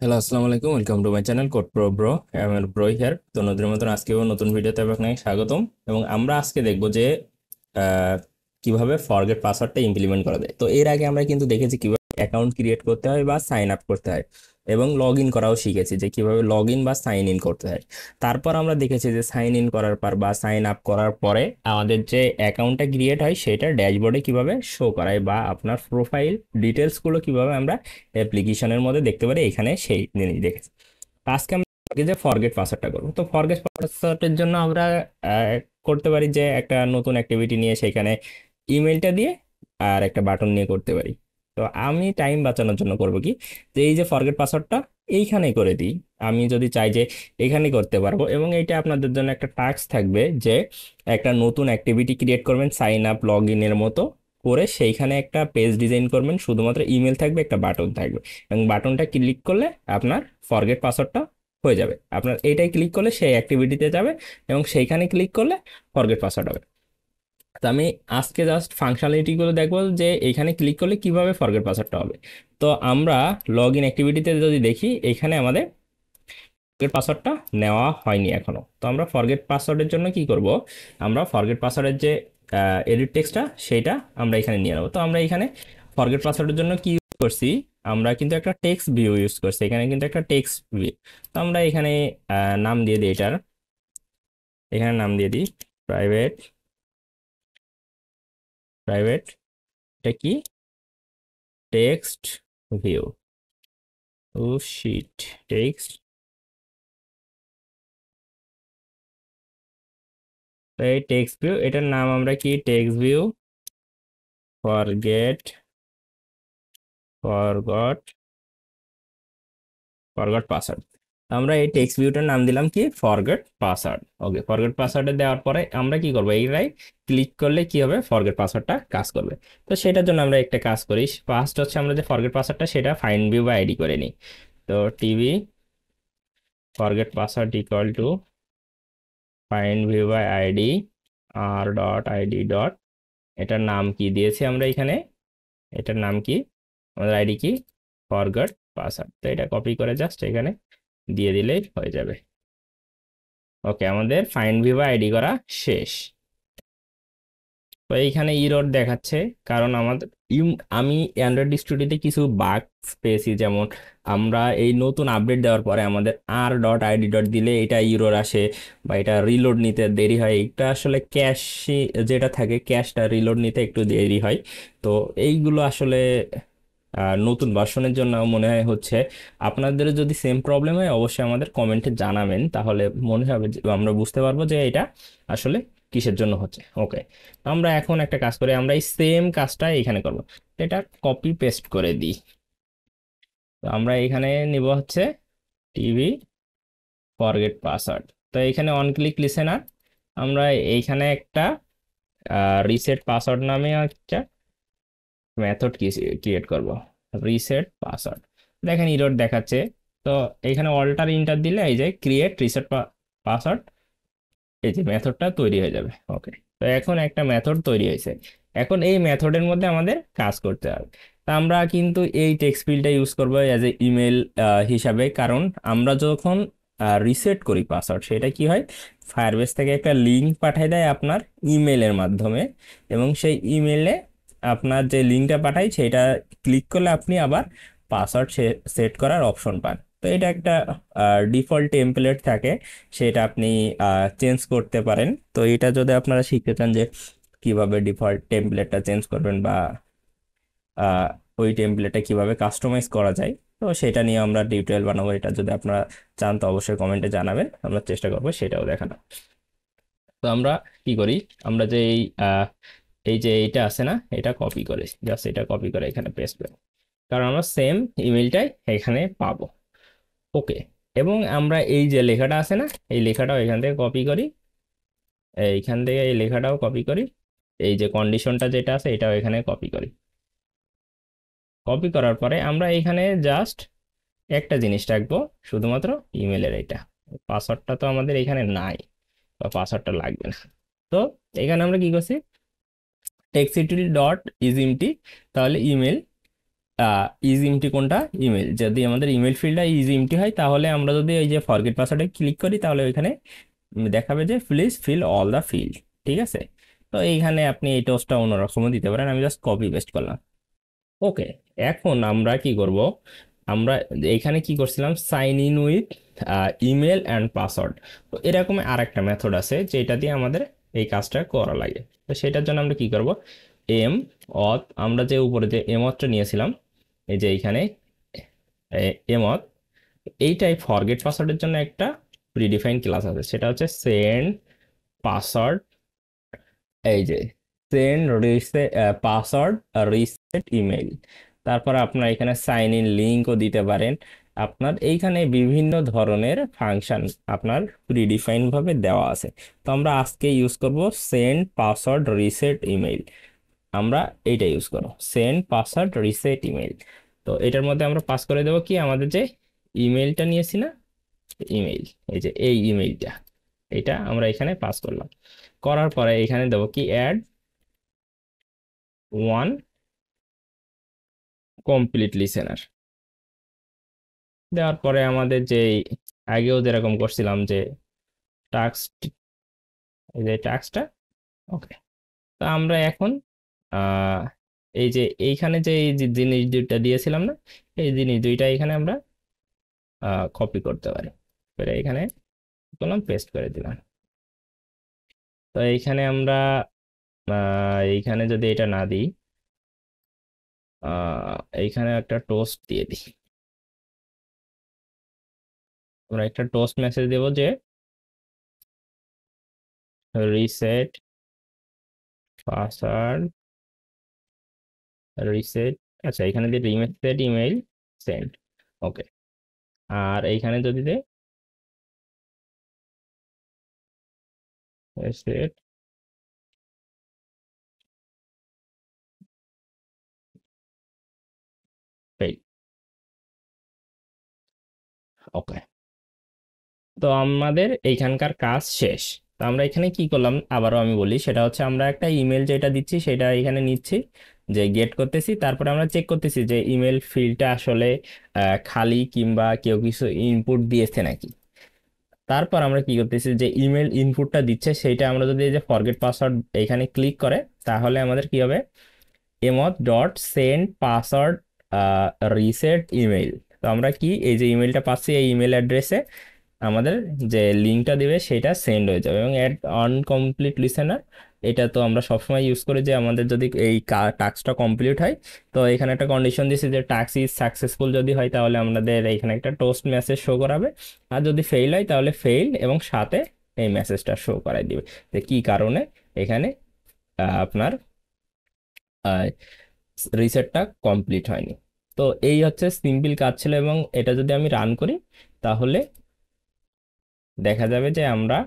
Hello, আসসালামু আলাইকুম। Welcome to my channel code pro bro. আমার ব্রো হিয়ার। তো নদীর মতন আজকেও নতুন ভিডিওতে আপনাকে স্বাগতম। এবং আমরা আজকে দেখব যে আহ, কিভাবে ফরগেট পাসওয়ার্ডটা ইমপ্লিমেন্ট করা যায়। তো এর আগে আমরা কিন্তু দেখেছি কিভাবে অ্যাকাউন্ট ক্রিয়েট করতে হয় বা সাইন আপ করতে হয়, এবং লগ ইন করাও শিখেছি যে কিভাবে লগ ইন বা সাইন ইন করতে হয়। তারপর আমরা দেখেছি যে সাইন ইন করার পর বা সাইন আপ করার পরে আমাদের যে অ্যাকাউন্টটা ক্রিয়েট হয় সেটা ড্যাশবোর্ডে কিভাবে শো করায় বা আপনার প্রোফাইল ডিটেলসগুলো কিভাবে আমরা অ্যাপ্লিকেশনের মধ্যে দেখতে পারি, এখানে সেই জিনিস দেখেছি। তো আজকে আমরা যে ফরগেট পাসওয়ার্ডটা করবো, তো ফরগেট পাসওয়ার্ডের জন্য আমরা করতে পারি যে একটা নতুন অ্যাক্টিভিটি নিয়ে সেখানে ইমেলটা দিয়ে আর একটা বাটন নিয়ে করতে পারি। তো আমি টাইম বাঁচানোর জন্য করব কি, যে এই যে ফরগেট পাসওয়ার্ডটা এইখানে করে দিই। আমি যদি চাই যে এখানে করতে পারবো, এবং এইটা আপনাদের জন্য একটা টাস্ক থাকবে যে একটা নতুন অ্যাক্টিভিটি ক্রিয়েট করবেন সাইন আপ লগ ইনের মতো করে, সেইখানে একটা পেজ ডিজাইন করবেন, শুধুমাত্র ইমেল থাকবে, একটা বাটন থাকবে, এবং বাটনটা ক্লিক করলে আপনার ফরগেট পাসওয়ার্ডটা হয়ে যাবে। আপনার এইটাই ক্লিক করলে সেই অ্যাক্টিভিটিতে যাবে, এবং সেইখানে ক্লিক করলে ফরগেট পাসওয়ার্ড হবে। তো আমি আজকে জাস্ট ফাংশনালিটিগুলো দেখবো যে এইখানে ক্লিক করলে কিভাবে ফরগেট পাসওয়ার্ডটা হবে। তো আমরা লগ ইন অ্যাক্টিভিটিতে যদি দেখি, এইখানে আমাদের ফরগেট পাসওয়ার্ডটা নেওয়া হয়নি এখনো। তো আমরা ফরগেট পাসওয়ার্ডের জন্য কি করব, আমরা ফরগেট পাসওয়ার্ডের যে এডিট টেক্সটটা সেটা আমরা এখানে নিয়ে নেবো। তো আমরা এখানে ফরগেট পাসওয়ার্ডের জন্য কি ইউজ করছি, আমরা কিন্তু একটা টেক্সট ভিউ ইউজ করছি। এখানে কিন্তু একটা টেক্সট ভিউ। তো আমরা এখানে নাম দিয়ে দিই এটার, এখানে নাম দিয়ে দিই প্রাইভেট। প্রাইভেট এটা কি, টেক্সট ভিউ। ও শিট, টেক্সট। তো এই টেক্সট ভিউ, এটার নাম আমরা কি, text view forget forgot forgot password. আমরা এই টেক্সট ভিউটার নাম দিলাম কি, ফরগেট পাসওয়ার্ড। ওকে, ফরগেট পাসওয়ার্ডে দেওয়ার পরে আমরা কি করবো, এইটাই ক্লিক করলে কি হবে, ফরগেট পাসওয়ার্ডটা কাজ করবে। তো সেটার জন্য আমরা একটা কাজ করি। ফার্স্ট হচ্ছে আমরা যে ফরগেট পাসওয়ার্ডটা সেটা ফাইন্ড ভিউ বা আইডি করে নিই। তো TV forget password equal to find view by ID আর ডট আইডি ডট, এটার নাম কি দিয়েছি আমরা এখানে, এটার নাম কি, আমাদের আইডি কি, ফরগট পাসওয়ার্ড। তো এটা কপি করে জাস্ট এখানে দিয়ে দিলেই হয়ে যাবে। ওকে, আমাদের ফাইন্ড ভিউ বাই আইডি করা শেষ। তো এইখানে ইরর দেখাচ্ছে, কারণ আমাদের আমি অ্যান্ড্রয়েড স্টুডিওতে কিছু বাগ পেয়েছি। যেমন আমরা এই নতুন আপডেট দেওয়ার পরে আমাদের আর ডট আইডি ডট দিলে এটা ইরর আসে, বা এটা রিলোড নিতে দেরি হয়। এটা আসলে ক্যাশ যেটা থাকে, ক্যাশটা রিলোড নিতে একটু দেরি হয়। তো এইগুলো আসলে নতুন ভার্সনের জন্য মনে হয় হচ্ছে। আপনাদের যদি সেম প্রবলেম হয় অবশ্যই আমাদের কমেন্টে জানাবেন, তাহলে মনে হবে যে আমরা বুঝতে পারবো যে এটা আসলে কিসের জন্য হচ্ছে। ওকে, আমরা এখন একটা কাজ করি, আমরা এই সেম কাজটা এখানে করব। এটা কপি পেস্ট করে দিই। তো আমরা এখানে নিব হচ্ছে টিভি ফরগেট পাসওয়ার্ড। তো এখানে অন ক্লিক লিসেনার, আমরা এইখানে একটা রিসেট পাসওয়ার্ড নামে একটা মেথড ক্রিয়েট করব, রিসেট পাসওয়ার্ড। দেখেন ইরর দেখাচ্ছে। তো এখানে অল্টার ইন্টার দিলে এই যে ক্রিয়েট রিসেট পাসওয়ার্ড, এই যে মেথডটা তৈরি হয়ে যাবে। ওকে, তো এখন একটা মেথড তৈরি হয়েছে। এখন এই মেথডের মধ্যে আমাদের কাজ করতে হবে। তা আমরা কিন্তু এই টেক্সট ফিল্ডটা ইউজ করবো অ্যাজ এ ইমেল হিসাবে, কারণ আমরা যখন রিসেট করি পাসওয়ার্ড, সেটা কি হয়, ফায়ারবেস থেকে একটা লিঙ্ক পাঠিয়ে দেয় আপনার ইমেলের মাধ্যমে, এবং সেই ইমেলে আপনার যে লিঙ্কটা পাঠায় সেটা ক্লিক করলে আপনি আবার পাসওয়ার্ড সেট করার অপশন পান। তো এটা একটা ডিফল্ট টেমপ্লেট থাকে, সেটা আপনি চেঞ্জ করতে পারেন। তো এটা যদি আপনারা শিখতে চান যে কিভাবে ডিফল্ট টেমপ্লেটটা চেঞ্জ করবেন, বা আহ, ওই টেমপ্লেটটা কিভাবে কাস্টমাইজ করা যায়, তো সেটা নিয়ে আমরা টিউটোরিয়াল বানাবো। এটা যদি আপনারা চান তো অবশ্যই কমেন্টে জানাবেন, আমরা চেষ্টা করবো সেটাও দেখানো। তো আমরা কি করি, আমরা যে এই যে এইটা আছে না, এটা কপি করে জাস্ট এটা কপি করে এখানে পেস্ট করি, কারণ আমরা সেম ইমেলটাই এখানে পাবো। ওকে, এবং আমরা এই যে লেখাটা আছে না, এই লেখাটাও এখান থেকে কপি করি, এইখান থেকে এই লেখাটাও কপি করি, এই যে কন্ডিশনটা যেটা আছে এটাও এখানে কপি করি। কপি করার পরে আমরা এখানে জাস্ট একটা জিনিস রাখবো, শুধুমাত্র ইমেলের এটা। পাসওয়ার্ডটা তো আমাদের এখানে নাই, বা পাসওয়ার্ডটা লাগবে না। তো এখানে আমরা কি করছি, টেক্সটিল ডট ইজ এমটি, তাহলে ইমেল ইজ এমটি কোনটা, ইমেল। যদি আমাদের ইমেল ফিল্ডটা ইজ এমটি হয় তাহলে আমরা যদি এই যে ফরগেট পাসওয়ার্ডে ক্লিক করি তাহলে ওইখানে দেখাবে যে please fill all the field. ঠিক আছে, তো এইখানে আপনি এই টোস্টটা অন্যরকমও দিতে পারেন, আমি জাস্ট কপি পেস্ট করলাম। ওকে, এখন আমরা কি করব, আমরা এখানে কি করছিলাম, sign in with email and password. তো এরকম আরেকটা মেথড আছে যেটা দিয়ে আমাদের এই কাজটা করা লাগে। তো সেটার জন্য আমরা কি করব, এম অথ, আমরা যে উপরে যে এম অথটা নিয়েছিলাম, এই যে এইখানে এম অথ, এইটাই ফরগেট পাসওয়ার্ডের জন্য একটা প্রিডিফাইন ক্লাস আছে, সেটা হচ্ছে সেন্ড পাসওয়ার্ড, এই যে send reset password reset email. তারপর আপনার এখানে সাইন ইন লিঙ্কও দিতে পারেন। আপনার এইখানে বিভিন্ন ধরনের ফাংশন আপনার প্রিডিফাইন ভাবে দেওয়া আছে। তো আমরা আজকে ইউজ করব সেন্ড পাসওয়ার্ড রিসেট ইমেল, আমরা এইটা ইউজ করব সেন্ড পাসওয়ার্ড রিসেট ইমেল। তো এটার মধ্যে আমরা পাস করে দেবো কি, আমাদের যে ইমেলটা নিয়েছি না, ইমেল, এই যে এই ইমেলটা, এটা আমরা এখানে পাস করলাম। করার পরে এখানে দেবো কি অ্যাড ওয়ান কমপ্লিট লিসেনার। দেওয়ার পরে আমাদের যে আগেও যেরকম করছিলাম যে টাস্ক, এই যে টাস্কটা, ওকে। তো আমরা এখন আহ, এই যে এইখানে যে এই যে জিনিস দুইটা দিয়েছিলাম না, এই জিনিস দুইটা এখানে আমরা কপি করতে পারি, করে এখানে করলাম পেস্ট করে দিলাম। তো এইখানে আমরা এইখানে যদি এটা না দিই, এইখানে একটা টোস্ট দিয়ে দিই, আমরা একটা টোস্ট মেসেজ দেবো যে রিসেট পাসওয়ার্ড রিসেট, আচ্ছা এখানে দিয়ে রিসেট ইমেল সেন্ড, ওকে। আর এইখানে যদি দে রিসেট পেইড, ওকে। তো আমাদের এইখানকার কাজ শেষ। তো আমরা এখানে কি করলাম আবারও আমি বলি, সেটা হচ্ছে আমরা একটা ইমেল যেটা দিচ্ছি সেটা এখানে নিচ্ছি, যে গেট করতেছি, তারপরে আমরা চেক করতেছি যে ইমেল ফিল্ডটা আসলে খালি কিংবা কেউ কিছু ইনপুট দিয়েছে নাকি। তারপর আমরা কি করতেছি, যে ইমেল ইনপুটটা দিচ্ছে সেইটা আমরা যদি এই যে ফরগেট পাসওয়ার্ড এখানে ক্লিক করে, তাহলে আমাদের কি হবে, এমথ dot send password reset email. তো আমরা কি এই যে ইমেলটা পাচ্ছি, এই ইমেল অ্যাড্রেসে আমাদের যে লিঙ্কটা দিবে সেটা সেন্ড হয়ে যাবে। এবং অ্যাড আনকমপ্লিট লিসেনার, এটা তো আমরা সবসময় ইউজ করি যে আমাদের যদি এই টাস্কটা কমপ্লিট হয়, তো এখানে একটা কন্ডিশন দিয়েছি যে টাস্ক ইজ সাকসেসফুল যদি হয় তাহলে আমাদের এখানে একটা টোস্ট মেসেজ শো করাবে, আর যদি ফেল হয় তাহলে ফেল, এবং সাথে এই মেসেজটা শো করাই দিবে যে কি কারণে এখানে আপনার রিসেটটা কমপ্লিট হয়নি। তো এই হচ্ছে সিম্পল কাজ ছিল, এবং এটা যদি আমি রান করি তাহলে দেখা যাবে যে আমরা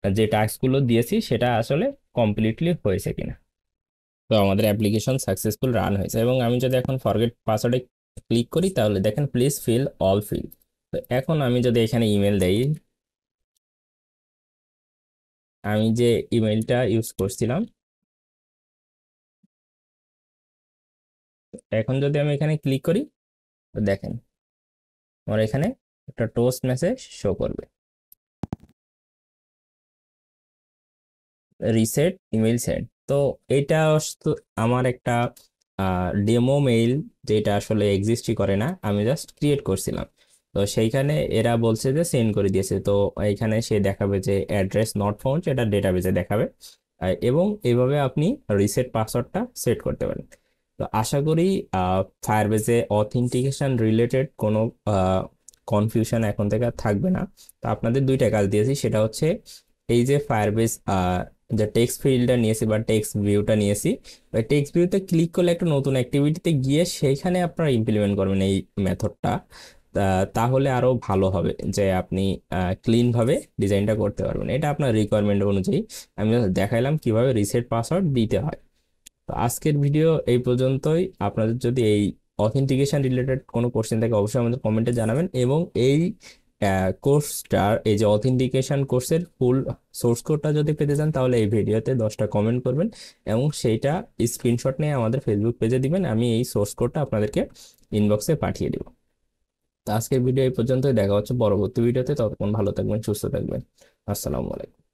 যে টাস্কগুলো দিয়েছি সেটা আসলে কমপ্লিটলি হয়েছে কিনা। তো আমাদের অ্যাপ্লিকেশন সাকসেসফুল রান হয়েছে। এবং আমি যদি এখন ফরগেট পাসওয়ার্ডে ক্লিক করি তাহলে দেখেন প্লিজ ফিল অল ফিল্ড। তো এখন আমি যদি এখানে ইমেল দেই, আমি যে ইমেলটা ইউজ করছিলাম, এখন যদি আমি এখানে ক্লিক করি তো দেখেন আমার এখানে একটা টোস্ট মেসেজ শো করবে, রিসেট ইমেল সেন্ড। তো এটা আমার একটা ডেমো মেইল, যেটা আসলে এক্সিস্টই করে না, আমি জাস্ট ক্রিয়েট করছিলাম। তো সেইখানে এরা বলছে যে সেন্ড করে দিয়েছে, তো এইখানে সে দেখাবে যে অ্যাড্রেস নট ফাউন্ড, সেটা ডেটাবেজে দেখাবে। এবং এইভাবে আপনি রিসেট পাসওয়ার্ডটা সেট করতে পারেন। তো আশা করি ফায়ারবেজে অথেন্টিকেশন রিলেটেড কোনো কনফিউশন এখন থেকে আর থাকবে না। তো আপনাদের দুইটা কাজ দিয়েছি, সেটা হচ্ছে এই যে ফায়ারবেজ যে টেক্সট ফিল্ডটা নিয়েছি বা টেক্সট ভিউটা নিয়েছি, ওই টেক্সট ভিউতে ক্লিক করলে একটা নতুন অ্যাক্টিভিটিতে গিয়ে সেইখানে আপনারা ইমপ্লিমেন্ট করবেন এই মেথডটা। তাহলে আরো ভালো হবে যে আপনি ক্লিন ভাবে ডিজাইনটা করতে পারবেন, এটা আপনার রিকোয়ারমেন্ট অনুযায়ী আমি just দেখাইলাম কিভাবে রিসেট পাসওয়ার্ড দিতে হয়। তো আজকের ভিডিও এই পর্যন্তই। আপনাদের যদি এই অথেন্টিকেশন রিলেটেড কোনো কোশ্চেন থাকে অবশ্যই আমাদের কমেন্টে জানাবেন, এবং এই কোর্সটার এই যে অথেন্টিকেশন কোর্সের ফুল সোর্স কোডটা যদি পেতে চান তাহলে এই ভিডিওতে 10টা কমেন্ট করবেন এবং সেইটা স্ক্রিনশট নিয়ে আমাদের ফেসবুক পেজে দিবেন, আমি এই সোর্স কোডটা আপনাদেরকে ইনবক্সে পাঠিয়ে দিব। তো আজকের ভিডিও এই পর্যন্তই, দেখা হচ্ছে পরবর্তী ভিডিওতে, ততক্ষণ ভালো থাকবেন, সুস্থ থাকবেন। আসসালামু আলাইকুম।